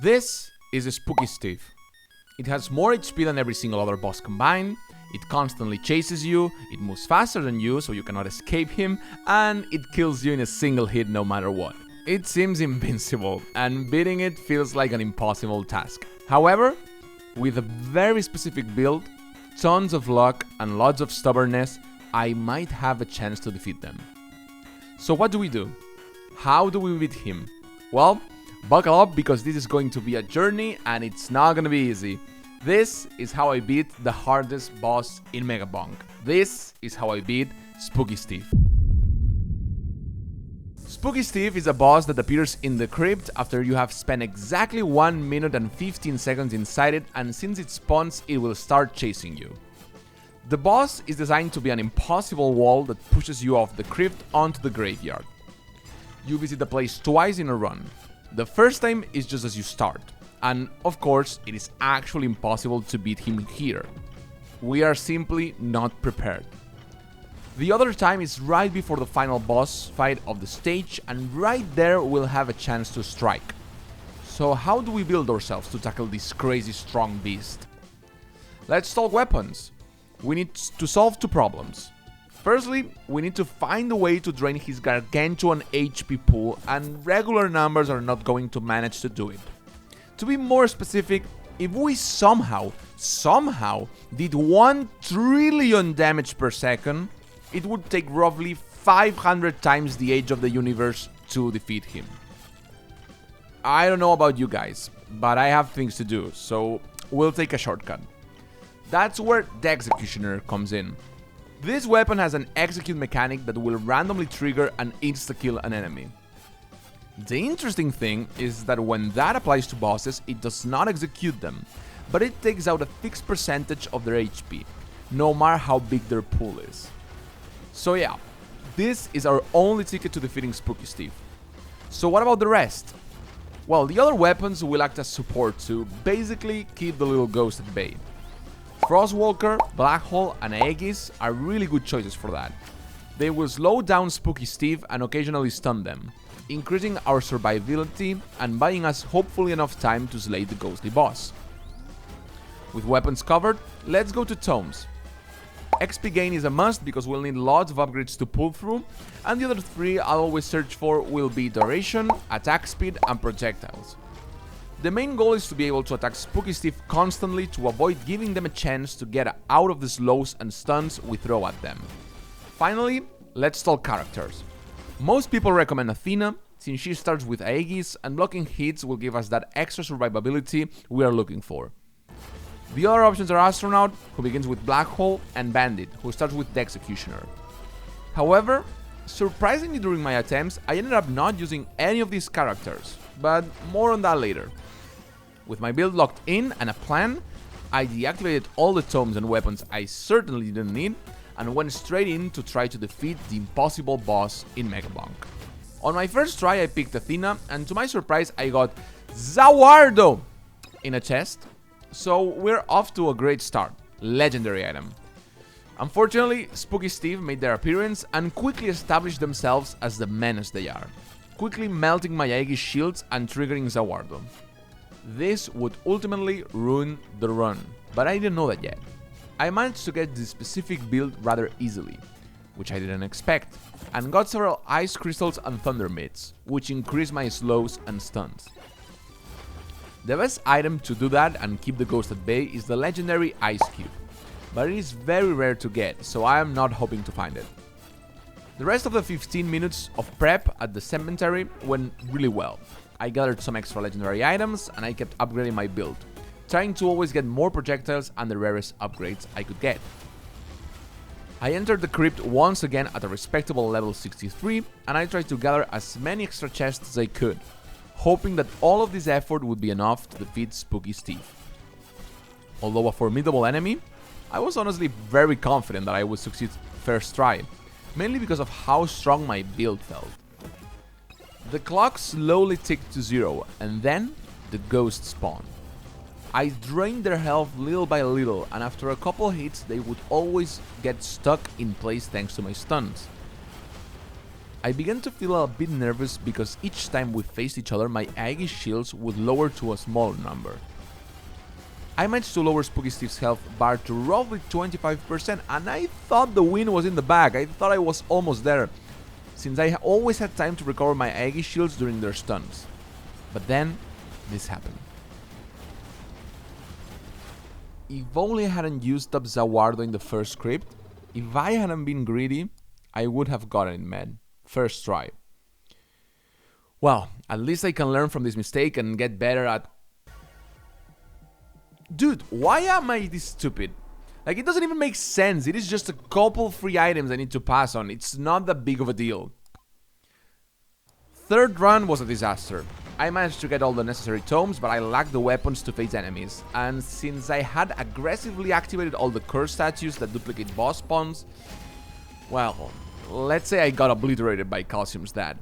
This is a Spooky Steve. It has more HP than every single other boss combined, it constantly chases you, it moves faster than you so you cannot escape him, and it kills you in a single hit no matter what. It seems invincible, and beating it feels like an impossible task. However, with a very specific build, tons of luck, and lots of stubbornness, I might have a chance to defeat them. So what do? How do we beat him? Well, buckle up because this is going to be a journey and it's not gonna be easy. This is how I beat the hardest boss in Megabonk. This is how I beat Spooky Steve. Spooky Steve is a boss that appears in the crypt after you have spent exactly 1 minute and 15 seconds inside it, and since it spawns, it will start chasing you. The boss is designed to be an impossible wall that pushes you off the crypt onto the graveyard. You visit the place twice in a run. The first time is just as you start, and of course it is actually impossible to beat him here. We are simply not prepared. The other time is right before the final boss fight of the stage, and right there we'll have a chance to strike. So how do we build ourselves to tackle this crazy strong beast? Let's talk weapons. We need to solve two problems. Firstly, we need to find a way to drain his gargantuan HP pool, and regular numbers are not going to manage to do it. To be more specific, if we somehow did 1 trillion damage per second, it would take roughly 500 times the age of the universe to defeat him. I don't know about you guys, but I have things to do, so we'll take a shortcut. That's where the Executioner comes in. This weapon has an execute mechanic that will randomly trigger and insta-kill an enemy. The interesting thing is that when that applies to bosses, it does not execute them, but it takes out a fixed percentage of their HP, no matter how big their pool is. So yeah, this is our only ticket to defeating Spooky Steve. So what about the rest? Well, the other weapons will act as support to basically keep the little ghost at bay. Frostwalker, Black Hole, and Aegis are really good choices for that. They will slow down Spooky Steve and occasionally stun them, increasing our survivability and buying us hopefully enough time to slay the ghostly boss. With weapons covered, let's go to tomes. XP gain is a must because we'll need lots of upgrades to pull through, and the other 3 I'll always search for will be duration, attack speed, and projectiles. The main goal is to be able to attack Spooky Steve constantly to avoid giving them a chance to get out of the slows and stuns we throw at them. Finally, let's talk characters. Most people recommend Athena, since she starts with Aegis and blocking hits will give us that extra survivability we are looking for. The other options are Astronaut, who begins with Black Hole, and Bandit, who starts with the Executioner. However, surprisingly during my attempts, I ended up not using any of these characters, but more on that later. With my build locked in and a plan, I deactivated all the tomes and weapons I certainly didn't need, and went straight in to try to defeat the impossible boss in Megabonk. On my first try I picked Athena, and to my surprise I got Zawardo in a chest, so we're off to a great start. Legendary item. Unfortunately, Spooky Steve made their appearance and quickly established themselves as the menace they are, quickly melting my Aegis shields and triggering Zawardo. This would ultimately ruin the run, but I didn't know that yet. I managed to get this specific build rather easily, which I didn't expect, and got several ice crystals and thunder mitts, which increased my slows and stuns. The best item to do that and keep the ghost at bay is the legendary Ice Cube, but it is very rare to get, so I am not hoping to find it. The rest of the 15 minutes of prep at the cemetery went really well. I gathered some extra legendary items and I kept upgrading my build, trying to always get more projectiles and the rarest upgrades I could get. I entered the crypt once again at a respectable level 63 and I tried to gather as many extra chests as I could, hoping that all of this effort would be enough to defeat Spooky Steve. Although a formidable enemy, I was honestly very confident that I would succeed first try, mainly because of how strong my build felt. The clock slowly ticked to 0 and then the ghosts spawned. I drained their health little by little, and after a couple hits they would always get stuck in place thanks to my stuns. I began to feel a bit nervous because each time we faced each other, my Aegis shields would lower to a smaller number. I managed to lower Spooky Steve's health bar to roughly 25%, and I thought the win was in the bag. I thought I was almost there, since I always had time to recover my Aegis shields during their stuns. But then, this happened. If only I hadn't used up Zawardo in the first crypt, if I hadn't been greedy, I would have gotten it, man. First try. Well, at least I can learn from this mistake and get better at... Dude, why am I this stupid? Like, it doesn't even make sense. It is just a couple free items I need to pass on. It's not that big of a deal. Third run was a disaster. I managed to get all the necessary tomes, but I lacked the weapons to face enemies. And since I had aggressively activated all the curse statues that duplicate boss spawns, well, let's say I got obliterated by Calcium's dad.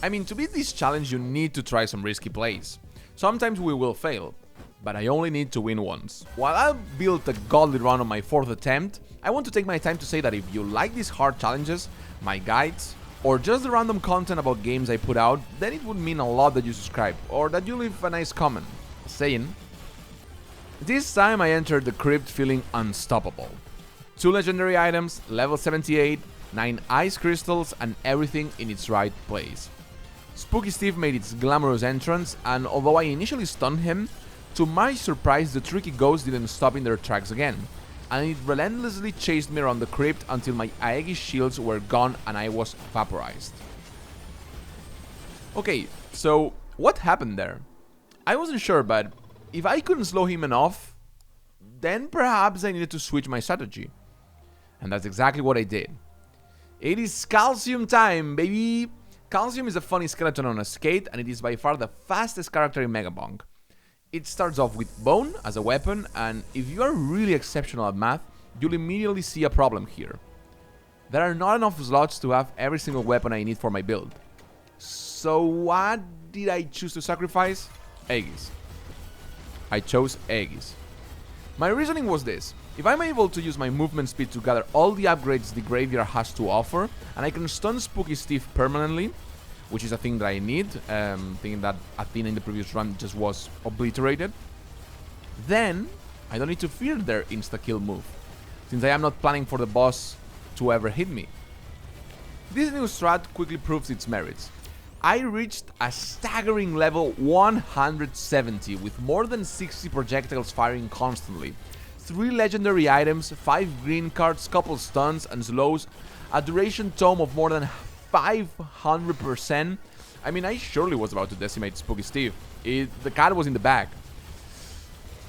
I mean, to beat this challenge, you need to try some risky plays. Sometimes we will fail, but I only need to win once. While I built a godly run on my 4th attempt, I want to take my time to say that if you like these hard challenges, my guides, or just the random content about games I put out, then it would mean a lot that you subscribe, or that you leave a nice comment, saying... This time I entered the crypt feeling unstoppable. 2 legendary items, level 78, 9 ice crystals, and everything in its right place. Spooky Steve made its glamorous entrance, and although I initially stunned him, to my surprise the tricky ghosts didn't stop in their tracks again, and it relentlessly chased me around the crypt until my Aegis shields were gone and I was vaporized. Okay, so what happened there? I wasn't sure, but if I couldn't slow him enough, then perhaps I needed to switch my strategy. And that's exactly what I did. It is Calcium time, baby! Calcium is a funny skeleton on a skate, and it is by far the fastest character in Megabonk. It starts off with Bone as a weapon, and if you are really exceptional at math, you'll immediately see a problem here. There are not enough slots to have every single weapon I need for my build. So what did I choose to sacrifice? Aegis. I chose Aegis. My reasoning was this: if I'm able to use my movement speed to gather all the upgrades the graveyard has to offer, and I can stun Spooky Steve permanently, which is a thing that I need, thinking that Athena in the previous run just was obliterated, then I don't need to fear their insta-kill move, since I am not planning for the boss to ever hit me. This new strat quickly proves its merits. I reached a staggering level 170 with more than 60 projectiles firing constantly, 3 legendary items, 5 green cards, couple stuns and slows, a duration tome of more than 500%. I mean, I surely was about to decimate Spooky Steve. The cat was in the bag.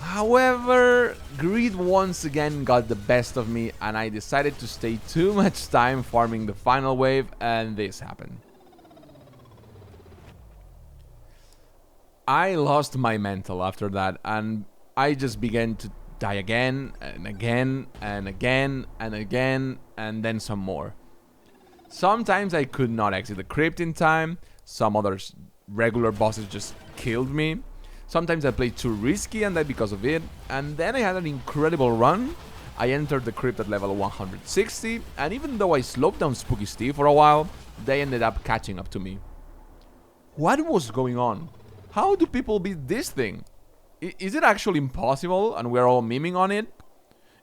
However, greed once again got the best of me, and I decided to stay too much time farming the final wave, and this happened. I lost my mental after that, and I just began to die again, and again, and again, and again, and then some more. Sometimes I could not exit the crypt in time, some other regular bosses just killed me, sometimes I played too risky and died because of it, and then I had an incredible run. I entered the crypt at level 160, and even though I slowed down Spooky Steve for a while, they ended up catching up to me. What was going on? How do people beat this thing? Is it actually impossible and we're all memeing on it?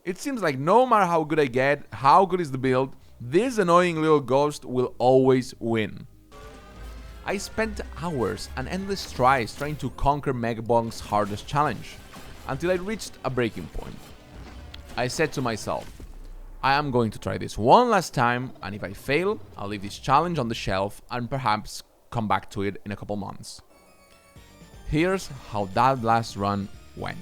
It seems like no matter how good I get, how good is the build, this annoying little ghost will always win. I spent hours and endless tries trying to conquer Megabonk's hardest challenge, until I reached a breaking point. I said to myself, I am going to try this one last time, and if I fail, I'll leave this challenge on the shelf and perhaps come back to it in a couple months. Here's how that last run went.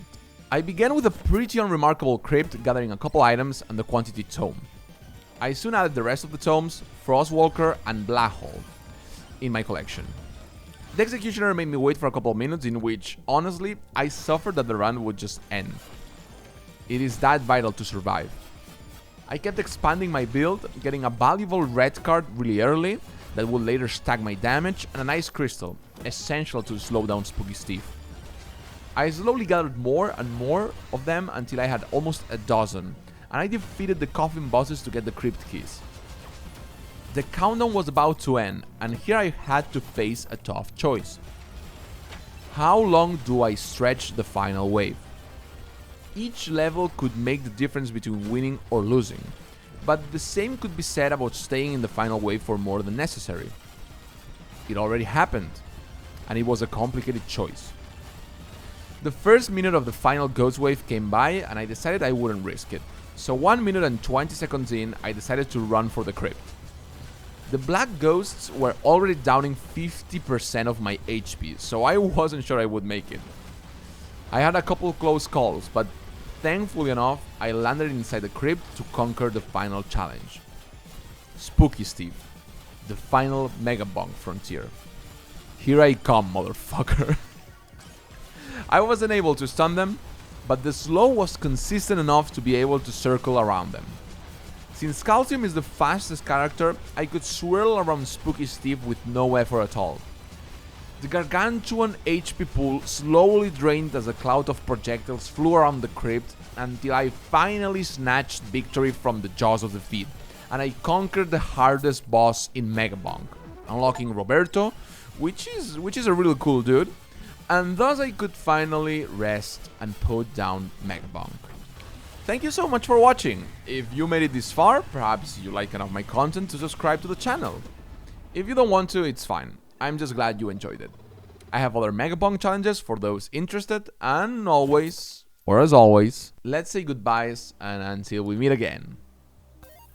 I began with a pretty unremarkable crypt, gathering a couple items and the quantity tome. I soon added the rest of the tomes, Frostwalker and Black Hole, in my collection. The Executioner made me wait for a couple of minutes, in which, honestly, I suffered that the run would just end. It is that vital to survive. I kept expanding my build, getting a valuable red card really early that would later stack my damage, and an ice crystal, essential to slow down Spooky Steve. I slowly gathered more and more of them until I had almost a dozen, and I defeated the coffin bosses to get the crypt keys. The countdown was about to end, and here I had to face a tough choice. How long do I stretch the final wave? Each level could make the difference between winning or losing, but the same could be said about staying in the final wave for more than necessary. It already happened, and it was a complicated choice. The first minute of the final ghost wave came by, and I decided I wouldn't risk it. So 1 minute and 20 seconds in, I decided to run for the crypt. The black ghosts were already downing 50% of my HP, so I wasn't sure I would make it. I had a couple close calls, but thankfully enough, I landed inside the crypt to conquer the final challenge. Spooky Steve, the final Megabonk frontier. Here I come, motherfucker. I wasn't able to stun them, but the slow was consistent enough to be able to circle around them. Since Calcium is the fastest character, I could swirl around Spooky Steve with no effort at all. The gargantuan HP pool slowly drained as a cloud of projectiles flew around the crypt until I finally snatched victory from the jaws of defeat, and I conquered the hardest boss in Megabonk, unlocking Roberto, which is a really cool dude, and thus I could finally rest and put down Megabonk. Thank you so much for watching. If you made it this far, perhaps you like enough my content to subscribe to the channel. If you don't want to, it's fine. I'm just glad you enjoyed it. I have other Megabonk challenges for those interested, and always, or as always, let's say goodbyes and until we meet again.